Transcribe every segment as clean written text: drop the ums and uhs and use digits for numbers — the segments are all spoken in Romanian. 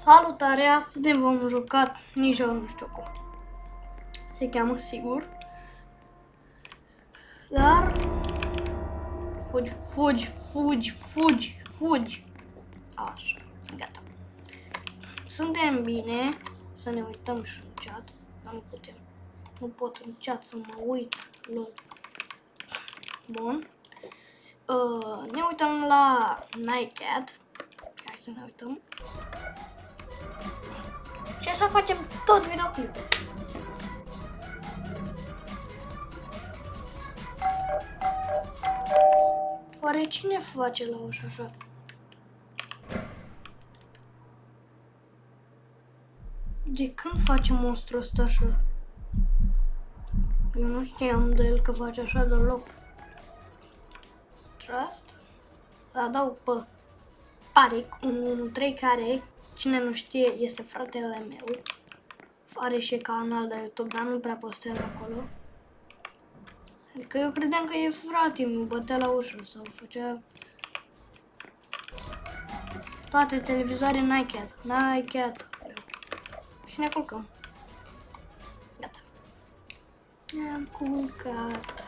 Salutare, astăzi ne vom juca, nici eu nu știu cum se cheamă, sigur. Dar fugi. Așa, gata. Suntem bine, să ne uităm și în chat, dar nu putem. Nu pot în chat să mă uit. Bun. Ne uităm la Nightcat. Hai să ne uităm. Și așa facem tot videoclipul. Oare cine face la ușă așa? De când face monstrul ăsta așa? Eu nu știam de el că face așa deloc. Trust? Dau pe Paric 113, care, cine nu știe, este fratele meu. Are și canal de YouTube, dar nu prea postează acolo. Adică eu credeam că e frate, mă bătea la ușă sau făcea toate televizoare Nightcat. Și ne culcăm. Gata. Ne-am culcat.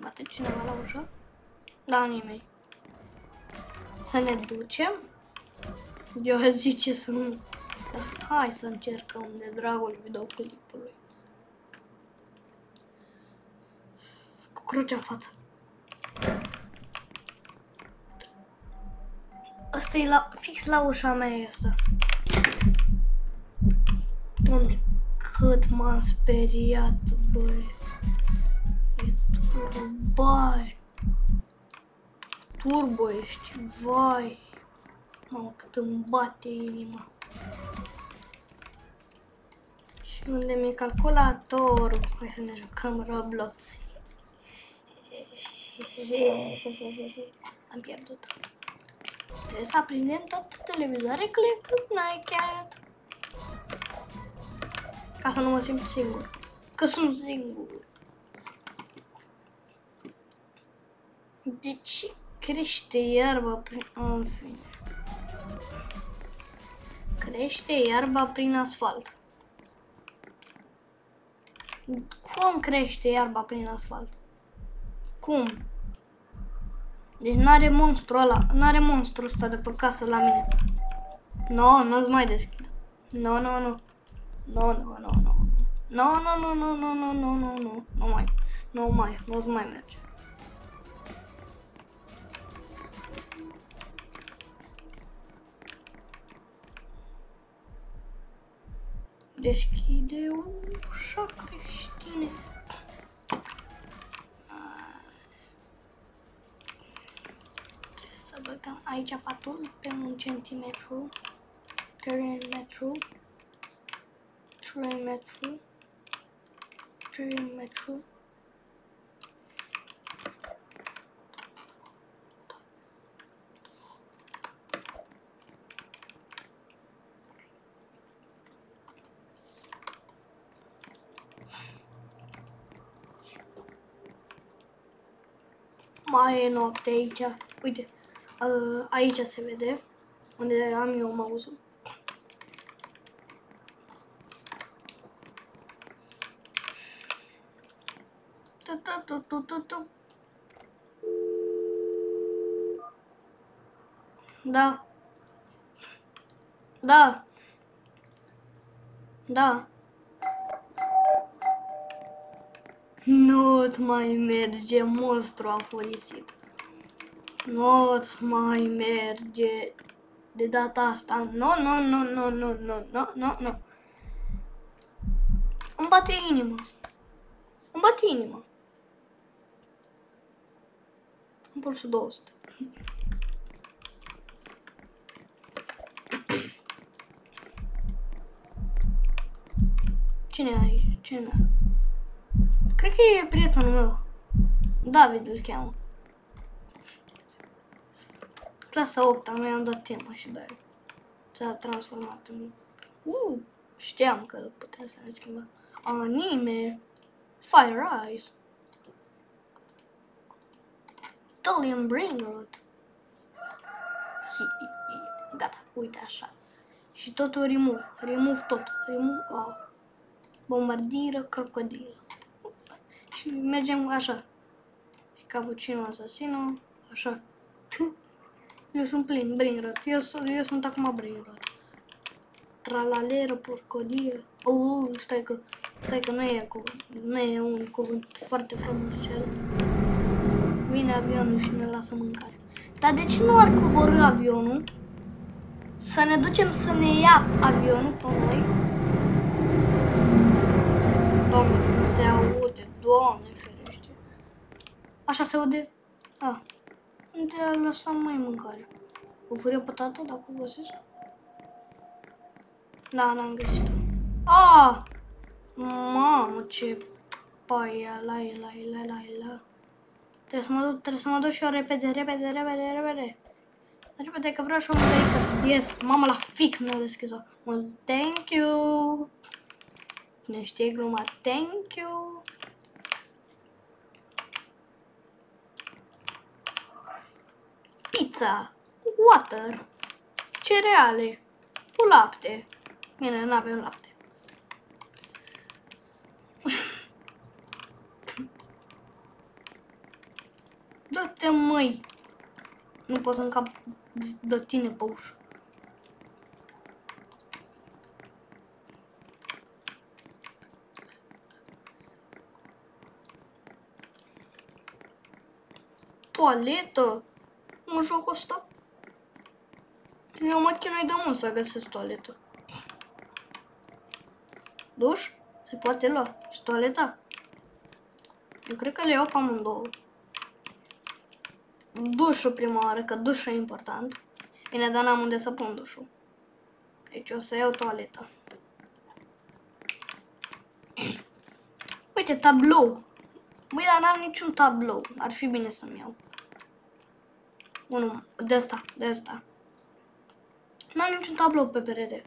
Bate cineva la ușă? Da, nimeni. Să ne ducem? Eu zice să nu. Dar hai să încercăm de dragul videoclipului. Cu crucea în față. Asta e fix la ușa mea asta. Doamne, cât m-am speriat, băi. E turbo ești, vai. Mamă, cât îmi bate inima. Și unde mi-e calculatorul? Hai să ne jucăm Roblox. Am pierdut. Trebuie să aprindem toate televizoare Nightcat. Ca să nu mă simt singur. Că sunt singur. Deci crește iarba prin... În fine. Crește iarba prin asfalt. Cum crește iarba prin asfalt? Cum? Deci n-are monstru ăla, n-are monstru ăsta de pe casă la mine. No, nu-ți mai deschid. No. Nu-ți mai merge. Deschide ușa, creștine. Trebuie să băgăm aici patul pe 1 centimetru. 3 metru. Mai e noapte aici. Uite, aici se vede unde am eu mouse-ul. Da. Nu-ți mai merge, monstru a furisit. Nu-ți mai merge de data asta. No. Îmi bate inima. Am pulsul 200. Cine e aici? Cine? Cred că e prietenul meu. David îl cheamă. Clasa 8, noi am dat tema și de-aia s-a transformat în... Știam că putea să ne schimba. Anime. Fire Eyes. Italian Brain Rot. Gata, uite așa. Și totul remove tot. Bombardiră, crocodil. Și mergem așa. Și cappuccino asasino, așa. Eu sunt plin, brain rot. Eu sunt acum brain rot. Tralalero, porcodie. Stai că nu e un cuvânt foarte frumos cel. Vine avionul și ne lasă mâncare. Dar de ce nu ar coborî avionul? Să ne ducem să ne ia avionul pe noi. Doamne, nu se aude, Doamne ferește. Așa se aude? Unde a lăsat mai mâncare? O furie patată, dacă o găsesc? Da, n-am găsit-o. Mamă, ce paia, la. Trebuie să mă duc și eu repede. Repede, că vreau și o mâncărică. Yes, mama la fix nu a deschis-o. Thank you. Ne știe gluma, thank you. Pizza, water, cereale, cu lapte. Bine, nu avem lapte. Dă-te, măi! Nu pot să încap de tine pe ușă. Toaletă? În jocul ăsta? Eu mă chinui de mult să găsesc toaletă. Duș? Se poate lua. Și toaleta? Eu cred că le iau pe amândouă. Dușul prima oară, că dușul e important. Bine, dar n-am unde să pun dușul. Deci o să iau toaleta. Uite, tablou. Băi, dar n-am niciun tablou. Ar fi bine să-mi iau. Unul, de asta. N-am niciun tablou pe perete.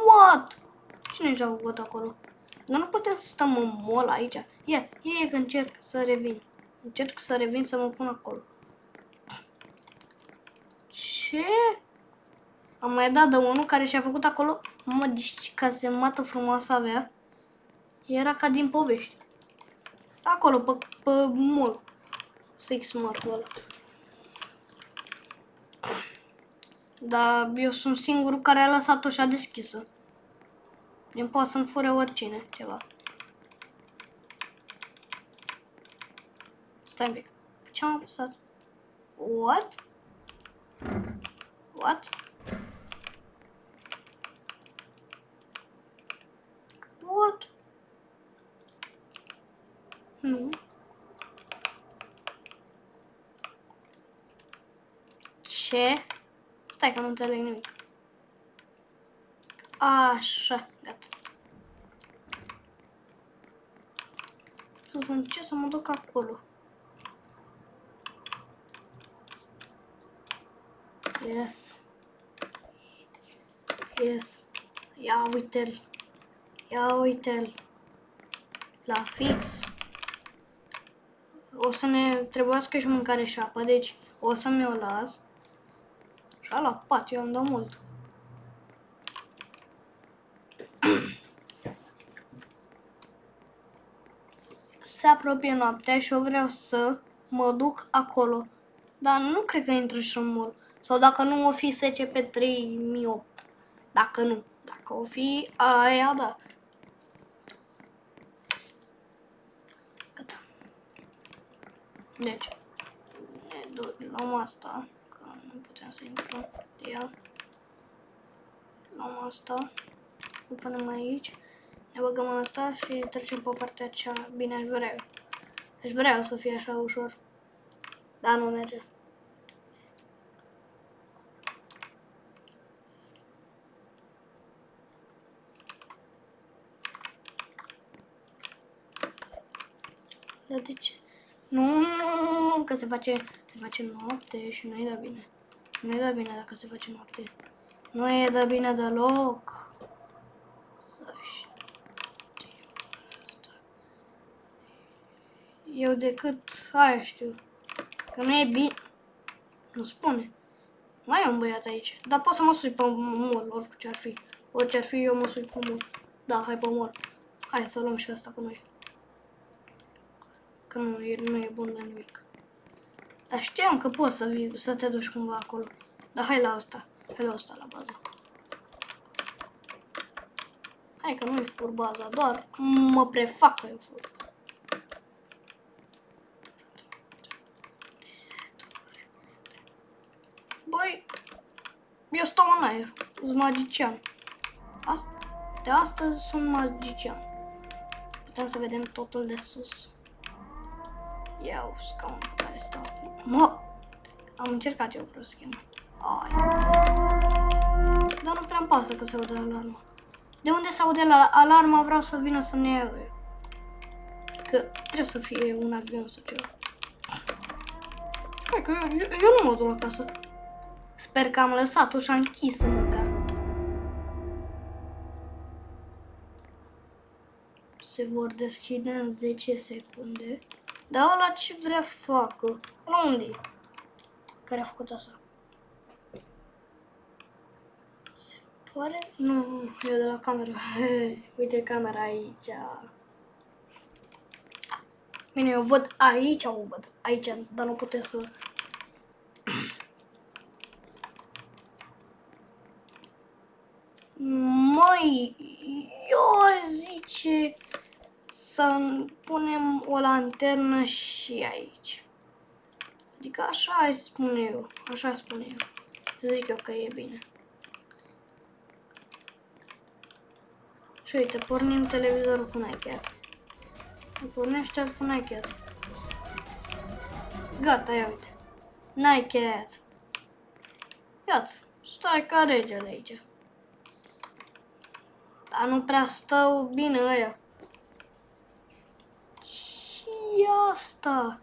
What? Cine și-a făcut acolo? Dar nu putem să stăm în mall aici. Ia că încerc să revin. Încerc să revin să mă pun acolo. Ce? Am mai dat de unul care și-a făcut acolo. Mă, deci cazemată frumoasă avea. Era ca din povești. Acolo, pe mall. Six Smart-ul ăla. Dar eu sunt singurul care a lăsat-o și a deschisă. Din poate să-mi fure oricine ceva. Stai un pic. Ce am apăsat? What? What? What? Nu. Ce? Stai că nu înțeleg nimic. Așa, gata. Și o să încerc să mă duc acolo. Yes. Ia uite-l. La fix. O să ne trebuiască și mâncare și apă, deci o să mi-o las. Și la pat, eu îmi dau mult. Se apropie noaptea și eu vreau să mă duc acolo. Dar nu cred că intră și în mall. Sau dacă nu o fi SCP 3008. Dacă o fi aia, da. Gata. Deci, ne luăm asta, că nu putem să intrăm de ea. Luăm asta, o punem aici, ne băgăm în asta și trecem pe partea cea. Bine, aș vrea să fie așa ușor, dar nu merge. Dar de ce? Nu, că se face noapte și nu e de bine. Nu e de bine dacă se face noapte. Nu e de bine deloc. Să știu asta. eu decât aia știu. Că nu e bine. Nu spune. Mai e un băiat aici. Dar pot să mă sui pe mol, orice ar fi. Orice ar fi, eu mă sui pe mol. Da, hai pe mol. Hai să luăm și asta cu noi. Că nu e bun de nimic. Dar știam că poți să vii, să te duci cumva acolo. Dar hai la asta. Hai la asta, la bază. Hai că nu-i fur baza, doar mă prefac că eu fur. Băi, eu stau în aer, sunt magician. De astăzi sunt magician. Putem să vedem totul de sus. Iau scaunul pe care stau acum. Mă! Am încercat eu vreo schemă. Ai. Dar nu prea-mi pasă că se aude alarma. De unde se aude la alarma vreau să vină să ne iau eu. Că trebuie să fie un avion sau ceva. Hai că eu nu mă duc la casă. Sper că am lăsat ușa închisă măcar. Se vor deschide în 10 secunde. Dar ăla ce vrea să facă? La unde e? Care a făcut asta? Se pare? Nu, e de la cameră. Uite camera aici. Bine, eu văd aici, o văd aici, dar nu puteți să... Măi, eu aș zice să punem o lanternă și aici. Adică așa aș spune eu, așa spune eu. Zic eu că e bine. Și uite, pornim televizorul cu Nike. Pornește cu Nike. Gata, ia uite. Nike. Gata, stai ca regele aici. Dar nu prea stau bine ăia. Ce-i asta?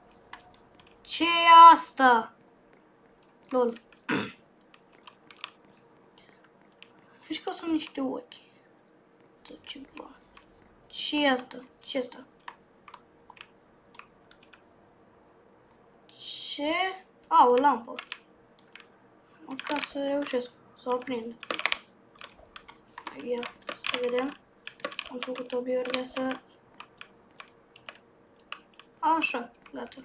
Ce-i asta? Lol. Deci că sunt niște ochi. Sau ceva. Ce-i asta? Ce-i asta? Ce? A, o lampă. Măcar să reușesc să o prind. Ia, să vedem. Am făcut o biorgheasă. Așa, gata.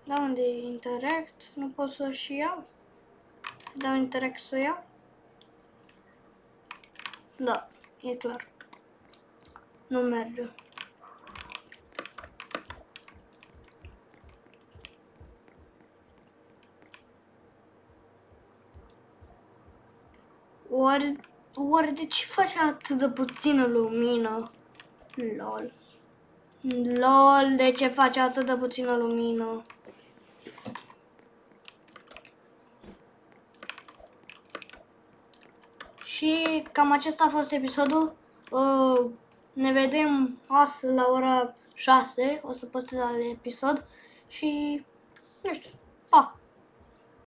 Da, unde e interact? Nu pot să o și iau? Dau interact să o iau? Da, e clar. Nu merge. Oare de ce face atât de puțină lumină? Lol. Lol, de ce face atât de puțină lumină? Și cam acesta a fost episodul. Ne vedem astăzi la ora 6. O să postez alt episod. Și nu știu. Pa!